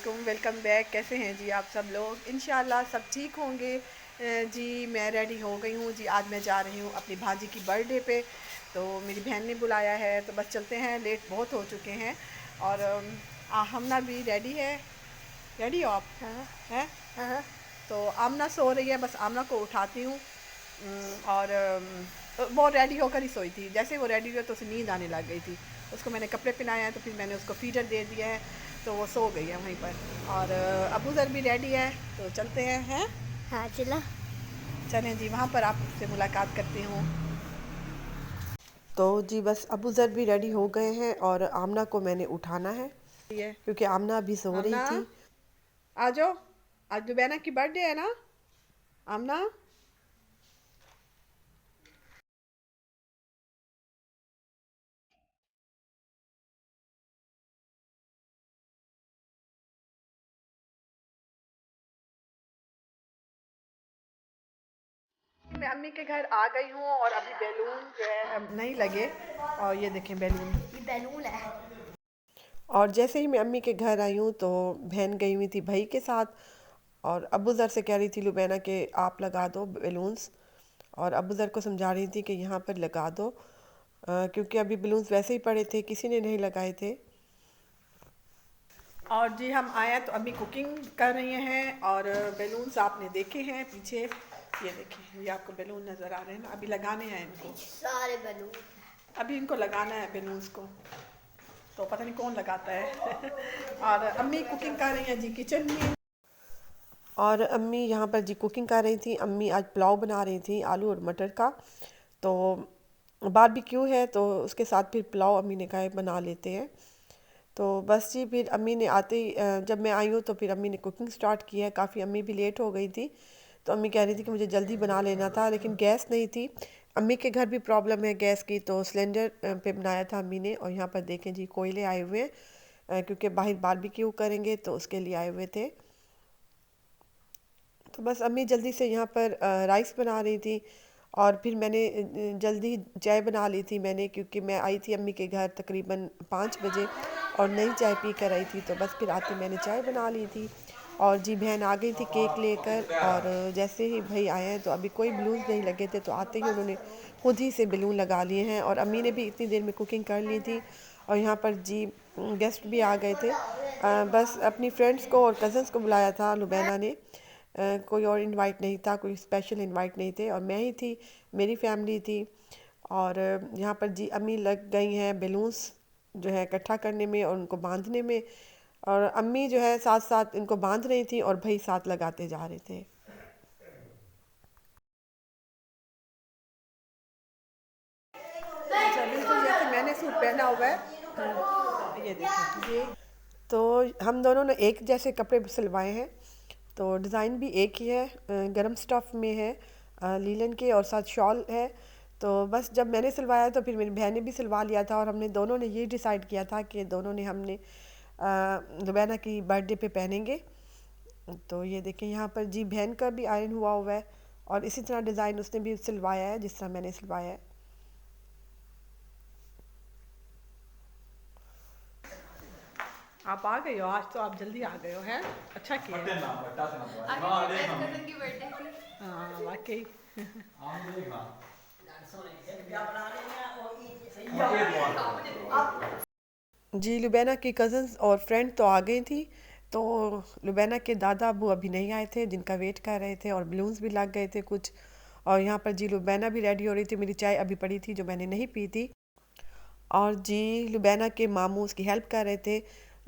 Welcome back. कैसे हैं जी आप सब लोग? इंशाल्लाह सब ठीक होंगे। जी मैं रेडी हो गई हूँ जी। आज मैं जा रही हूँ अपनी भाजी की बर्थडे पे। तो मेरी बहन ने बुलाया है तो बस चलते हैं, लेट बहुत हो चुके हैं। और हमना भी रेडी है। रेडी हो आप? हाँ। हैं? हाँ। तो आमना सो रही है, बस आमना को उठाती हूँ। और वो रेडी होकर ही सोई थी। जैसे वो रेडी हुई तो उसे नींद आने लग गई थी। उसको मैंने कपड़े पहनाए हैं तो फिर मैंने उसको फीडर दे दिया है, तो वो सो गई है वहीं पर। और अबू ज़र भी रेडी है तो चलते हैं। हाँ चला। चलें जी, वहाँ पर आपसे मुलाकात करती हूँ। तो जी बस अबू ज़र भी रेडी हो गए हैं और आमना को मैंने उठाना है ये क्योंकि आमना अभी सो रही आमना थी। आ जाओ, आज दुबैना की बर्थडे है ना आमना। मैं अम्मी के घर आ गई हूँ और अभी बैलून जो है अब नहीं लगे। और ये देखें बैलून। ये बैलून है। और जैसे ही मैं अम्मी के घर आई हूँ तो बहन गई हुई थी भाई के साथ। और अबू ज़र से कह रही थी लुबैना के आप लगा दो बैलून्स। और अबू ज़र को समझा रही थी कि यहाँ पर लगा दो, क्योंकि अभी बैलून्स वैसे ही पड़े थे, किसी ने नहीं लगाए थे। और जी हम आए तो अभी कुकिंग कर रही हैं। और बैलून्स आपने देखे हैं पीछे, ये देखिए, ये आपको बैलून नज़र आ रहे हैं ना, अभी लगाने हैं इनको। सारे बैलून। अभी इनको लगाना है बैलून्स को, तो पता नहीं कौन लगाता है। और अम्मी कुकिंग कर रही हैं जी किचन में। और अम्मी यहाँ पर जी कुकिंग कर रही थी। अम्मी आज पुलाव बना रही थी आलू और मटर का। तो बारबेक्यू है तो उसके साथ फिर पुलाव अम्मी ने कहा बना लेते हैं। तो बस जी फिर अम्मी ने आते ही जब मैं आई हूँ तो फिर अम्मी ने कुकिंग स्टार्ट की है। काफ़ी अम्मी भी लेट हो गई थी तो अम्मी कह रही थी कि मुझे जल्दी बना लेना था, लेकिन गैस नहीं थी। अम्मी के घर भी प्रॉब्लम है गैस की, तो सिलेंडर पे बनाया था अम्मी ने। और यहाँ पर देखें जी कोयले आए हुए हैं, क्योंकि बाहर बारबेक्यू करेंगे तो उसके लिए आए हुए थे। तो बस अम्मी जल्दी से यहाँ पर राइस बना रही थी। और फिर मैंने जल्दी चाय बना ली थी मैंने, क्योंकि मैं आई थी अम्मी के घर तकरीबन 5 बजे और नई चाय पी कर आई थी। तो बस फिर आते मैंने चाय बना ली थी। और जी बहन आ गई थी केक लेकर। और जैसे ही भाई आए हैं तो अभी कोई बलून्स नहीं लगे थे, तो आते ही उन्होंने खुद ही से बलून लगा लिए हैं। और अम्मी ने भी इतनी देर में कुकिंग कर ली थी। और यहाँ पर जी गेस्ट भी आ गए थे। बस अपनी फ्रेंड्स को और कज़न्स को बुलाया था लुबैना ने। कोई और इनवाइट नहीं था, कोई स्पेशल इनवाइट नहीं थे, और मैं ही थी, मेरी फैमिली थी। और यहाँ पर जी अम्मी लग गई हैं बैलून्स जो है इकट्ठा करने में और उनको बांधने में। और अम्मी जो है साथ साथ इनको बांध रही थी और भाई साथ लगाते जा रहे थे। अच्छा बिल्कुल जैसे मैंने सूट पहना हुआ है। ये देखिए ये। तो हम दोनों ने एक जैसे कपड़े सिलवाए हैं। तो डिज़ाइन भी एक ही है, गरम स्टफ़ में है, लीलन के, और साथ शॉल है। तो बस जब मैंने सिलवाया तो फिर मेरी बहन ने भी सिलवा लिया था, और हमने दोनों ने ये डिसाइड किया था कि दोनों ने हमने रुबैना की बर्थडे पे पहनेंगे। तो ये देखें यहाँ पर जी बहन का भी आयरन हुआ हुआ है, और इसी तरह डिज़ाइन उसने भी सिलवाया है जिस तरह मैंने सिलवाया है। आप आ गए हो आज, तो आप जल्दी आ गए हो हैं। अच्छा किया। हाँ वाकई। जी लुबैना की कज़न्स और फ्रेंड तो आ गई थी। तो लुबैना के दादा अबू अभी नहीं आए थे, जिनका वेट कर रहे थे, और बलून्स भी लग गए थे कुछ। और यहाँ पर जी लुबैना भी रेडी हो रही थी, मेरी चाय अभी पड़ी थी जो मैंने नहीं पी थी। और जी लुबैना के मामू उसकी हेल्प कर रहे थे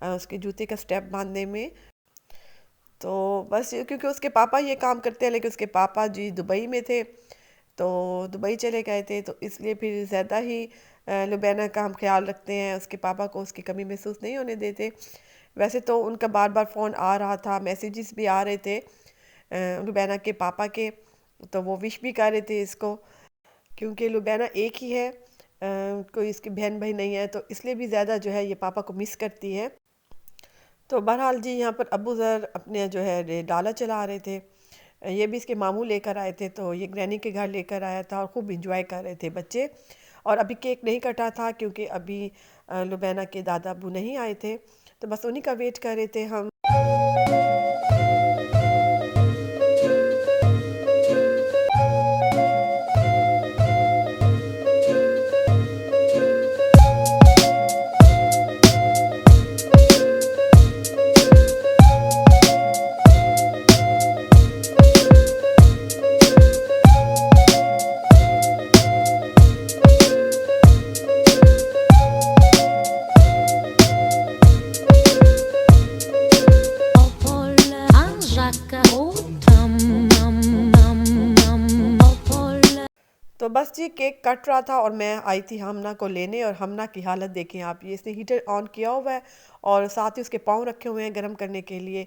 उसके जूते का स्टेप बांधने में। तो बस क्योंकि उसके पापा ये काम करते हैं, लेकिन उसके पापा जी दुबई में थे, तो दुबई चले गए थे, तो इसलिए फिर ज़्यादा ही लुबैना का हम ख्याल रखते हैं, उसके पापा को उसकी कमी महसूस नहीं होने देते। वैसे तो उनका बार बार फ़ोन आ रहा था, मैसेजेस भी आ रहे थे लुबैना के पापा के, तो वो विश भी कर रहे थे इसको, क्योंकि लुबैना एक ही है, कोई इसकी बहन भाई नहीं है, तो इसलिए भी ज़्यादा जो है ये पापा को मिस करती है। तो बहरहाल जी यहाँ पर अबू ज़र अपने जो है डाला चला रहे थे। ये भी इसके मामू लेकर आए थे, तो ये ग्रैनी के घर लेकर आया था और खूब इंजॉय कर रहे थे बच्चे। और अभी केक नहीं कटा था क्योंकि अभी लुबैना के दादा अबू नहीं आए थे, तो बस उन्हीं का वेट कर रहे थे हम। तो बस जी केक कट रहा था और मैं आई थी हमना को लेने, और हमना की हालत देखें आप, ये इसने हीटर ऑन किया हुआ है और साथ ही उसके पाँव रखे हुए हैं गर्म करने के लिए।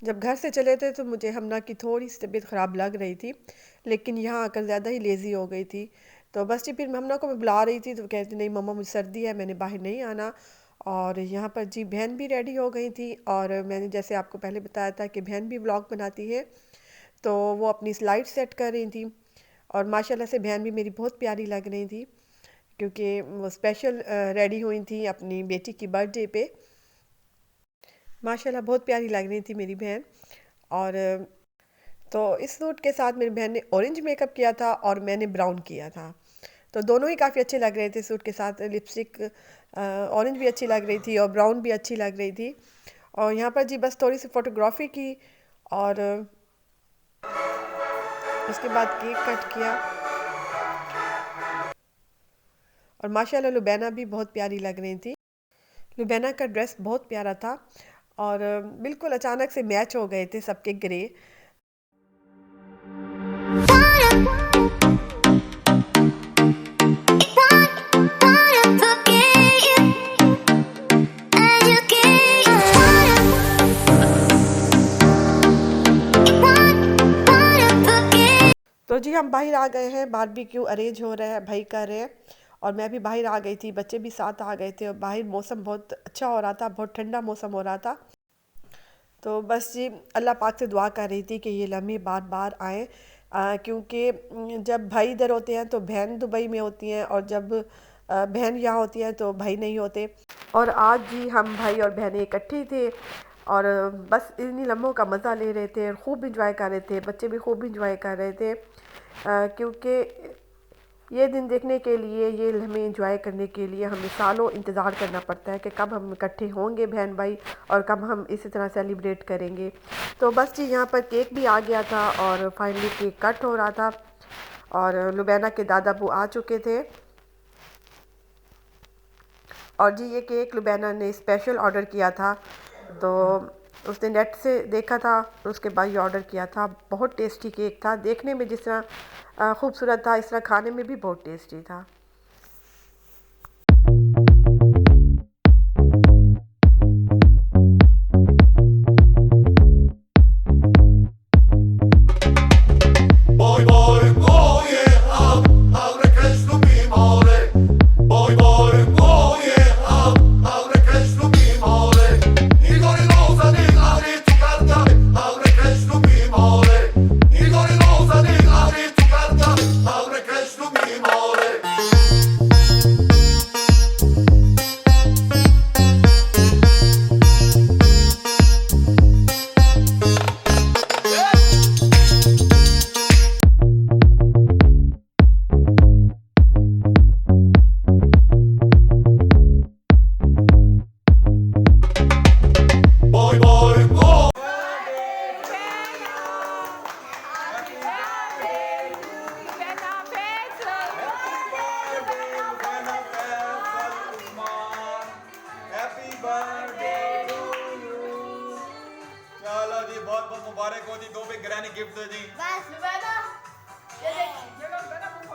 जब घर से चले थे तो मुझे हमना की थोड़ी सी तबीयत ख़राब लग रही थी, लेकिन यहाँ आकर ज़्यादा ही लेज़ी हो गई थी। तो बस जी फिर हमना को मैं बुला रही थी तो कहती नहीं मम्मा मुझे सर्दी है, मैंने बाहर नहीं आना। और यहाँ पर जी बहन भी रेडी हो गई थी, और मैंने जैसे आपको पहले बताया था कि बहन भी व्लॉग बनाती है, तो वो अपनी स्लाइड सेट कर रही थी। और माशाल्लाह से बहन भी मेरी बहुत प्यारी लग रही थी, क्योंकि वो स्पेशल रेडी हुई थी अपनी बेटी की बर्थडे पे। माशाल्लाह बहुत प्यारी लग रही थी मेरी बहन। और तो इस सूट के साथ मेरी बहन ने ऑरेंज मेकअप किया था और मैंने ब्राउन किया था, तो दोनों ही काफ़ी अच्छे लग रहे थे। सूट के साथ लिपस्टिक ऑरेंज भी अच्छी लग रही थी और ब्राउन भी अच्छी लग रही थी। और यहाँ पर जी बस थोड़ी सी फ़ोटोग्राफी की, और उसके बाद केक कट किया। और माशाल्लाह लुबैना भी बहुत प्यारी लग रही थी। लुबैना का ड्रेस बहुत प्यारा था, और बिल्कुल अचानक से मैच हो गए थे सबके ग्रे। तो जी हम बाहर आ गए हैं, बारबेक्यू अरेंज हो रहा है, भाई कर रहे हैं, और मैं भी बाहर आ गई थी, बच्चे भी साथ आ गए थे, और बाहर मौसम बहुत अच्छा हो रहा था, बहुत ठंडा मौसम हो रहा था। तो बस जी अल्लाह पाक से दुआ कर रही थी कि ये लम्हे बार बार आएँ, क्योंकि जब भाई इधर होते हैं तो बहन दुबई में होती हैं, और जब बहन यहाँ होती है तो भाई नहीं होते। और आज जी हम भाई और बहनें इकट्ठे थे, और बस इन्हीं लम्हों का मज़ा ले रहे थे, खूब इंजॉय कर रहे थे, बच्चे भी खूब इंजॉय कर रहे थे, क्योंकि ये दिन देखने के लिए, ये लम्हे इंजॉय करने के लिए हमें सालों इंतज़ार करना पड़ता है कि कब हम इकट्ठे होंगे बहन भाई, और कब हम इसी तरह सेलिब्रेट करेंगे। तो बस जी यहाँ पर केक भी आ गया था, और फाइनली केक कट हो रहा था, और लुबैना के दादा अबू आ चुके थे। और जी ये केक लुबैना ने स्पेशल ऑर्डर किया था, तो उसने नेट से देखा था, उसके बाद ये ऑर्डर किया था। बहुत टेस्टी केक था, देखने में जिस तरह खूबसूरत था, इस तरह खाने में भी बहुत टेस्टी था। Boy, boy, oh yeah, abre Krishna mi more. Boy, boy, oh yeah, abre Krishna mi more. Igor Loza ni ari tu karta, abre Krishna mi more. Igor Loza ni ari tu karta, abre Krishna mi more. Boy, boy, oh. Happy birthday to you. चलो जी बहुत बहुत मुबारक हो जी, दो भी granny gift दो जी।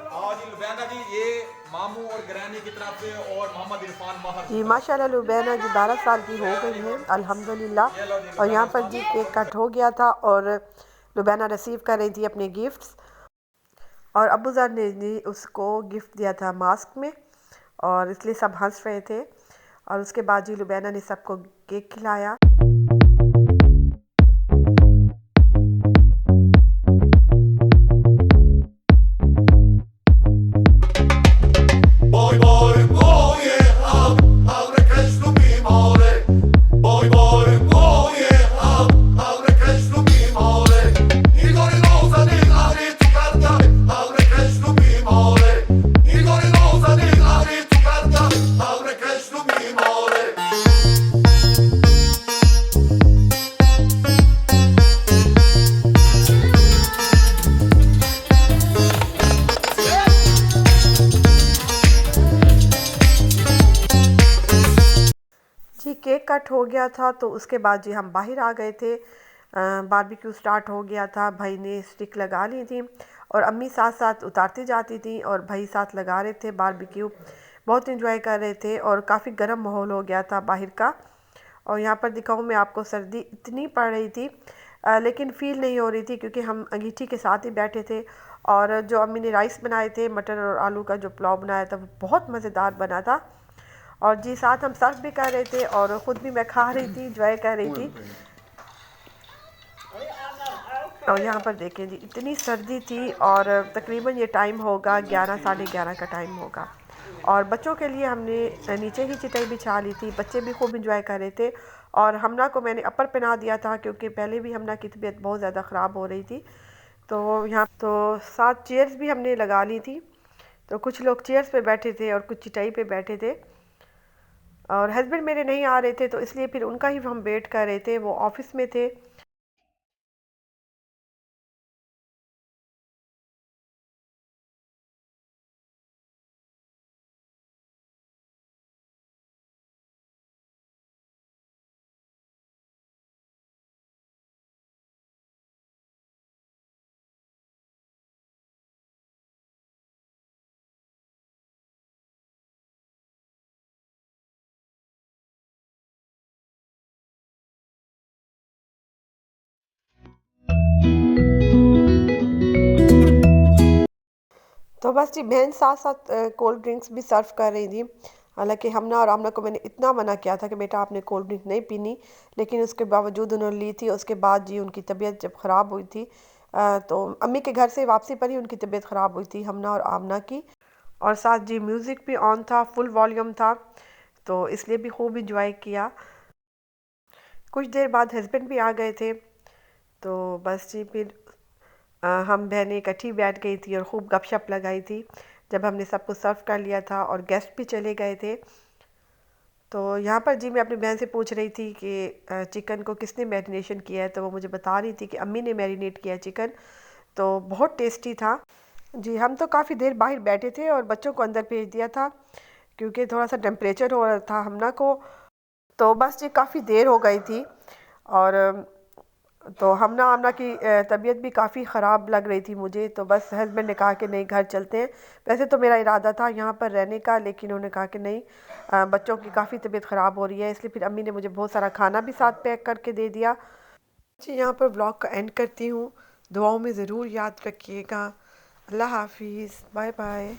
आओ जी लुबैना जी, ये मामू और ग्रैनी की तरफ से और मोहम्मद इरफान महर जी माशाल्लाह लुबैना जी 12 साल की हो गई है अल्हम्दुलिल्लाह। और यहाँ पर जी केक कट हो गया था, और लुबैना रिसीव कर रही थी अपने गिफ्ट्स, और अबूज़र ने जी उसको गिफ्ट दिया था मास्क में, और इसलिए सब हंस रहे थे। और उसके बाद जी लुबैना ने सबको केक खिलाया। Boy, boy, oh yeah, abre Krishna mi more. Boy, boy, oh yeah, abre Krishna mi more. Igor Loza ni ari tu karta, abre Krishna mi more. Igor Loza ni ari tu karta, abre Krishna mi more. जी cake cut हो गया था, तो उसके बाद जी हम बाहर आ गए थे, बारबेक्यू स्टार्ट हो गया था, भाई ने स्टिक लगा ली थी और अम्मी साथ साथ उतारती जाती थी और भाई साथ लगा रहे थे बारबेक्यू। बहुत इंजॉय कर रहे थे और काफ़ी गर्म माहौल हो गया था बाहर का। और यहाँ पर दिखाऊँ मैं आपको, सर्दी इतनी पड़ रही थी लेकिन फ़ील नहीं हो रही थी क्योंकि हम अंगीठी के साथ ही बैठे थे। और जो अम्मी ने राइस बनाए थे, मटर और आलू का जो पुलाव बनाया था, वो बहुत मज़ेदार बना था। और जी साथ हम सर्व भी कर रहे थे और ख़ुद भी मैं खा रही थी, इंजॉय कर रही थी। और यहाँ पर देखें जी, इतनी सर्दी थी और तकरीबन ये टाइम होगा 11 साढ़े 11 का टाइम होगा। और बच्चों के लिए हमने नीचे ही चटाई बिछा ली थी, बच्चे भी खूब इंजॉय कर रहे थे। और हमना को मैंने अपर पहना दिया था क्योंकि पहले भी हमना की तबीयत बहुत ज़्यादा ख़राब हो रही थी। तो यहाँ तो 7 चेयर्स भी हमने लगा ली थी। तो कुछ लोग चेयर्स पे बैठे थे और कुछ चटाई पे बैठे थे। और हस्बैंड मेरे नहीं आ रहे थे तो इसलिए फिर उनका ही हम वेट कर रहे थे, वो ऑफिस में थे। तो बस जी, बहन साथ साथ कोल्ड ड्रिंक्स भी सर्व कर रही थी। हालांकि हमना और आमना को मैंने इतना मना किया था कि बेटा आपने कोल्ड ड्रिंक नहीं पीनी, लेकिन उसके बावजूद उन्होंने ली थी। उसके बाद जी उनकी तबीयत जब ख़राब हुई थी तो अम्मी के घर से वापसी पर ही उनकी तबीयत ख़राब हुई थी, हमना और आमना की। और साथ जी म्यूज़िक भी ऑन था, फुल वॉल्यूम था, तो इसलिए भी खूब इंजॉय किया। कुछ देर बाद हस्बैंड भी आ गए थे। तो बस जी फिर हम बहनें इकट्ठी बैठ गई थी और खूब गपशप लगाई थी जब हमने सब कुछ सर्व कर लिया था और गेस्ट भी चले गए थे। तो यहाँ पर जी मैं अपनी बहन से पूछ रही थी कि चिकन को किसने मैरिनेशन किया है, तो वो मुझे बता रही थी कि अम्मी ने मैरिनेट किया है चिकन। तो बहुत टेस्टी था जी। हम तो काफ़ी देर बाहर बैठे थे और बच्चों को अंदर भेज दिया था क्योंकि थोड़ा सा टेम्परेचर हो रहा था हमना को। तो बस जी काफ़ी देर हो गई थी और तो हमना आमना की तबीयत भी काफ़ी ख़राब लग रही थी मुझे। तो बस हस्बैंड ने कहा कि नहीं घर चलते हैं। वैसे तो मेरा इरादा था यहाँ पर रहने का, लेकिन उन्होंने कहा कि नहीं, बच्चों की काफ़ी तबीयत ख़राब हो रही है, इसलिए फिर अम्मी ने मुझे बहुत सारा खाना भी साथ पैक करके दे दिया जी। यहाँ पर व्लॉग का एंड करती हूँ, दुआओं में ज़रूर याद रखिएगा। अल्लाह हाफिज़, बाय बाय।